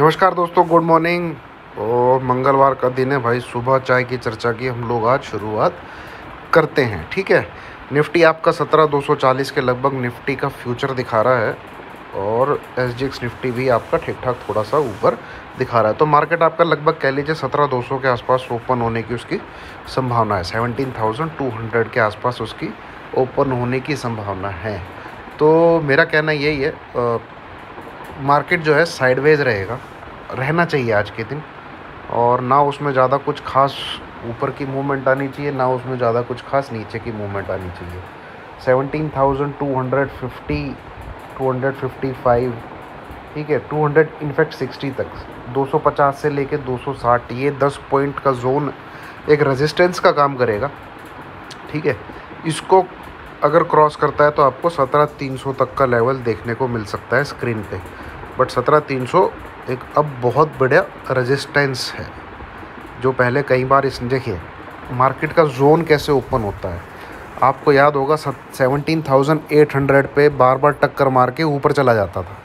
नमस्कार दोस्तों, good morning. और मंगलवार का दिन है भाई, सुबह चाय की चर्चा की हम लोग आज शुरुआत करते हैं। ठीक है, निफ्टी आपका 17,240 के लगभग निफ्टी का फ्यूचर दिखा रहा है और एसजीएक्स निफ्टी भी आपका ठीक ठाक थोड़ा सा ऊपर दिखा रहा है। तो मार्केट आपका लगभग कह लीजिए 17,200 के आसपास ओपन होने की उसकी संभावना है। 17,200 के आसपास उसकी ओपन होने की संभावना है। तो मेरा कहना यही है, मार्केट जो है साइडवेज रहना चाहिए आज के दिन, और ना उसमें ज़्यादा कुछ खास ऊपर की मूवमेंट आनी चाहिए, ना उसमें ज़्यादा कुछ खास नीचे की मूवमेंट आनी चाहिए। 17,250 255, ठीक है, 200 इनफैक्ट 60 तक, 250 से लेके 260, ये 10 पॉइंट का जोन एक रेजिस्टेंस का काम करेगा। ठीक है, इसको अगर क्रॉस करता है तो आपको 17,300 तक का लेवल देखने को मिल सकता है स्क्रीन पे। बट 17,300 एक अब बहुत बड़ा रेजिस्टेंस है, जो पहले कई बार इस देखिए मार्केट का जोन कैसे ओपन होता है। आपको याद होगा 17,800 पे बार बार टक्कर मार के ऊपर चला जाता था,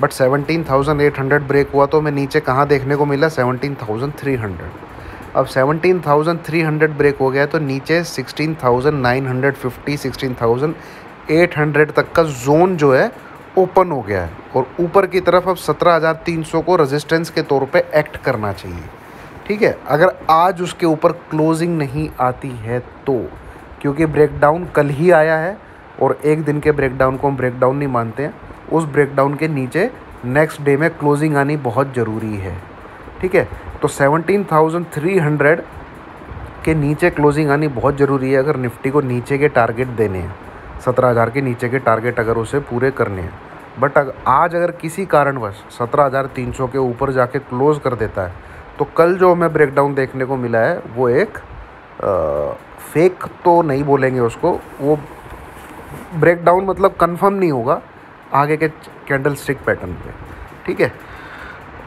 बट 17,800 ब्रेक हुआ तो हमें नीचे कहाँ देखने को मिला, 17,300। अब 17,300 ब्रेक हो गया तो नीचे 16,950 16,800 तक का जोन जो है ओपन हो गया है, और ऊपर की तरफ अब 17,300 को रेजिस्टेंस के तौर पे एक्ट करना चाहिए। ठीक है, अगर आज उसके ऊपर क्लोजिंग नहीं आती है तो, क्योंकि ब्रेकडाउन कल ही आया है और एक दिन के ब्रेकडाउन को हम ब्रेकडाउन नहीं मानते हैं, उस ब्रेकडाउन के नीचे नेक्स्ट डे में क्लोजिंग आनी बहुत ज़रूरी है। ठीक है, तो 17,300 के नीचे क्लोजिंग आनी बहुत ज़रूरी है अगर निफ्टी को नीचे के टारगेट देने हैं, 17,000 के नीचे के टारगेट अगर उसे पूरे करने हैं। बट आज अगर किसी कारणवश 17,300 के ऊपर जाके क्लोज़ कर देता है तो कल जो हमें ब्रेकडाउन देखने को मिला है वो एक फेक तो नहीं बोलेंगे उसको, वो ब्रेकडाउन मतलब कंफर्म नहीं होगा आगे के कैंडल स्टिक पैटर्न पे। ठीक है,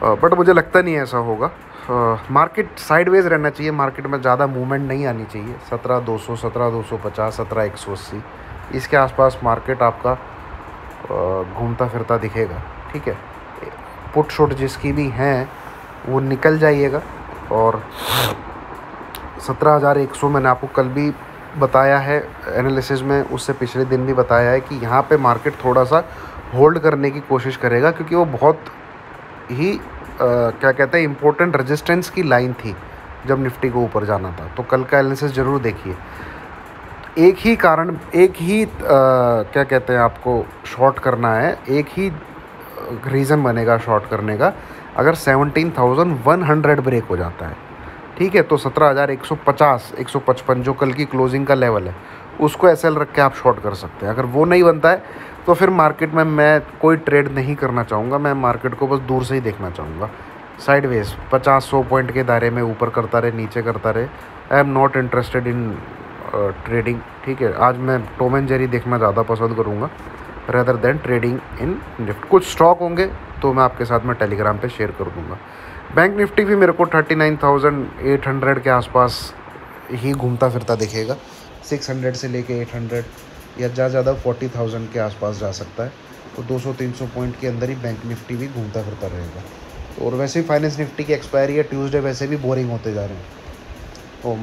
बट मुझे लगता नहीं ऐसा होगा। मार्केट साइडवेज रहना चाहिए, मार्केट में ज़्यादा मूवमेंट नहीं आनी चाहिए। 17,200 17,250 17,180 इसके आसपास मार्केट आपका घूमता फिरता दिखेगा। ठीक है, पुट शॉट जिसकी भी हैं वो निकल जाइएगा। और 17,100 मैंने आपको कल भी बताया है एनालिसिस में, उससे पिछले दिन भी बताया है कि यहाँ पे मार्केट थोड़ा सा होल्ड करने की कोशिश करेगा, क्योंकि वो बहुत ही क्या कहते हैं इम्पोर्टेंट रेजिस्टेंस की लाइन थी जब निफ्टी को ऊपर जाना था। तो कल का एनालिसिस ज़रूर देखिए। एक ही कारण, एक ही क्या कहते हैं आपको शॉर्ट करना है, एक ही रीज़न बनेगा शॉर्ट करने का, अगर 17,100 ब्रेक हो जाता है। ठीक है, तो 17,150 155 जो कल की क्लोजिंग का लेवल है उसको एसएल रख के आप शॉर्ट कर सकते हैं। अगर वो नहीं बनता है तो फिर मार्केट में मैं कोई ट्रेड नहीं करना चाहूँगा, मैं मार्केट को बस दूर से ही देखना चाहूँगा। साइडवेज 50-100 पॉइंट के दायरे में ऊपर करता रहे नीचे करता रहे। I am not interested in trading. ठीक है, आज मैं टॉम एंड जेरी देखना ज़्यादा पसंद करूँगा rather than trading in Nifty. कुछ स्टॉक होंगे तो मैं आपके साथ में टेलीग्राम पे शेयर कर दूँगा। बैंक निफ्टी भी मेरे को 39,800 के आसपास ही घूमता फिरता दिखेगा। 600 से लेके 800 या ज़्यादा 40,000 के आसपास जा सकता है। तो 200-300 पॉइंट के अंदर ही बैंक निफ्टी भी घूमता फिरता रहेगा। और वैसे ही फाइनेंस निफ्टी की एक्सपायरी है ट्यूसडे, वैसे भी बोरिंग होते जा रहे हैं। तो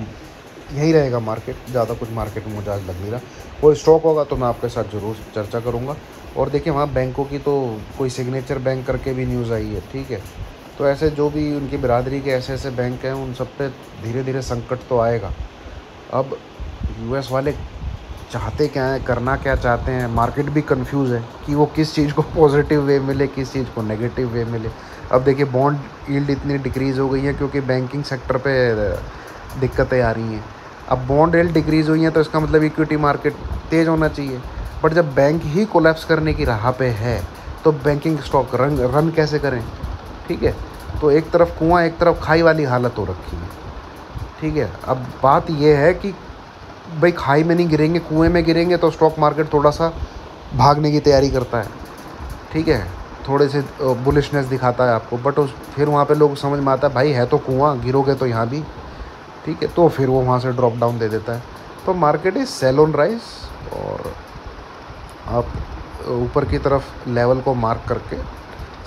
यही रहेगा मार्केट, ज़्यादा कुछ मार्केट में मुझे आज लग नहीं रहा। कोई स्टॉक होगा तो मैं आपके साथ ज़रूर चर्चा करूँगा। और देखिए वहाँ बैंकों की तो कोई सिग्नेचर बैंक करके भी न्यूज़ आई है। ठीक है, तो ऐसे जो भी उनकी बिरादरी के ऐसे ऐसे बैंक हैं उन सब पे धीरे धीरे संकट तो आएगा। अब यूएस वाले चाहते क्या है, करना क्या चाहते हैं, मार्केट भी कंफ्यूज है कि वो किस चीज़ को पॉजिटिव वे मिले, किस चीज़ को नेगेटिव वे मिले। अब देखिए बॉन्ड यील्ड इतनी डिक्रीज़ हो गई है क्योंकि बैंकिंग सेक्टर पे दिक्कतें आ रही हैं। अब बॉन्ड यील्ड डिक्रीज़ हुई हैं तो इसका मतलब इक्विटी मार्केट तेज़ होना चाहिए, बट जब बैंक ही कोलैप्स करने की राह पे है तो बैंकिंग स्टॉक रन कैसे करें। ठीक है, तो एक तरफ कुआं एक तरफ खाई वाली हालत हो रखी है। ठीक है, अब बात यह है कि भाई खाई में नहीं गिरेंगे, कुएं में गिरेंगे तो स्टॉक मार्केट थोड़ा सा भागने की तैयारी करता है। ठीक है, थोड़े से बुलिशनेस दिखाता है आपको, बट फिर वहाँ पे लोग समझ में आता है भाई है तो कुआं, गिरोगे तो यहाँ भी। ठीक है, तो फिर वो वहाँ से ड्रॉप डाउन दे देता है। तो market is sale on rise, और आप ऊपर की तरफ लेवल को मार्क करके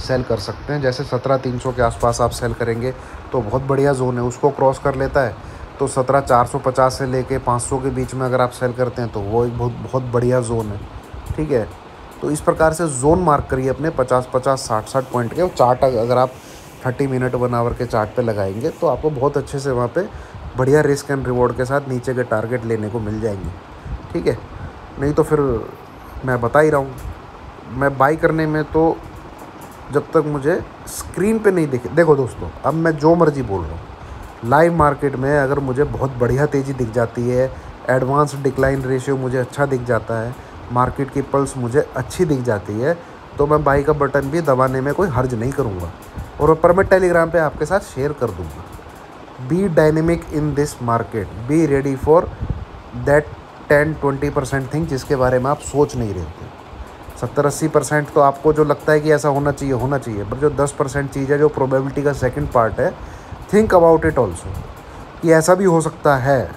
सेल कर सकते हैं। जैसे 17,300 के आसपास आप सेल करेंगे तो बहुत बढ़िया जोन है, उसको क्रॉस कर लेता है तो 17,450 से लेके 500 के बीच में अगर आप सेल करते हैं तो वो एक बहुत बहुत बढ़िया जोन है। ठीक है, तो इस प्रकार से जोन मार्क करिए अपने 50-50, 60-60 पॉइंट के। और चार्ट अगर आप 30 मिनट 1 आवर के चार्ट पे लगाएंगे तो आपको बहुत अच्छे से वहाँ पे बढ़िया रिस्क एंड रिवॉर्ड के साथ नीचे के टारगेट लेने को मिल जाएंगे। ठीक है, नहीं तो फिर मैं बता ही रहा हूँ, मैं बाई करने में तो जब तक मुझे स्क्रीन पे नहीं दिखे, देखो दोस्तों अब मैं जो मर्जी बोल रहा हूँ, लाइव मार्केट में अगर मुझे बहुत बढ़िया तेज़ी दिख जाती है, एडवांस डिक्लाइन रेशियो मुझे अच्छा दिख जाता है, मार्केट की पल्स मुझे अच्छी दिख जाती है, तो मैं बाई का बटन भी दबाने में कोई हर्ज नहीं करूँगा। और पर मैं टेलीग्राम पे आपके साथ शेयर कर दूँगा। B dynamic in this market, be ready for that 10-20% thing जिसके बारे में आप सोच नहीं रहे थे। 70-80% तो आपको जो लगता है कि ऐसा होना चाहिए, पर जो 10% चीज़ है, जो प्रोबेबिलिटी का सेकंड पार्ट है, थिंक अबाउट इट ऑल्सो कि ऐसा भी हो सकता है।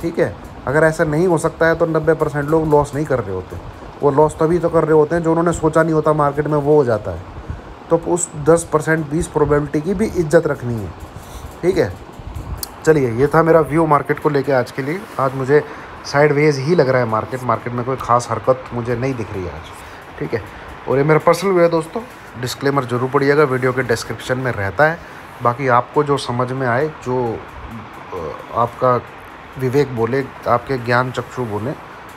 ठीक है, अगर ऐसा नहीं हो सकता है तो 90% लोग लॉस नहीं कर रहे होते, वो लॉस तभी तो कर रहे होते हैं जो उन्होंने सोचा नहीं होता मार्केट में वो हो जाता है। तो उस 10% 20 प्रोबेबिलिटी की भी इज्जत रखनी है। ठीक है, चलिए ये था मेरा व्यू मार्केट को लेके आज के लिए। आज मुझे साइडवेज ही लग रहा है मार्केट में कोई ख़ास हरकत मुझे नहीं दिख रही है आज। ठीक है, और ये मेरा पर्सनल व्यू है दोस्तों, डिस्क्लेमर जरूर पढ़िएगा, वीडियो के डिस्क्रिप्शन में रहता है। बाकी आपको जो समझ में आए, जो आपका विवेक बोले, आपके ज्ञान चक्षु बोले,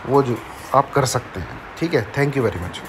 वो जो आप कर सकते हैं। ठीक है, थैंक यू वेरी मच।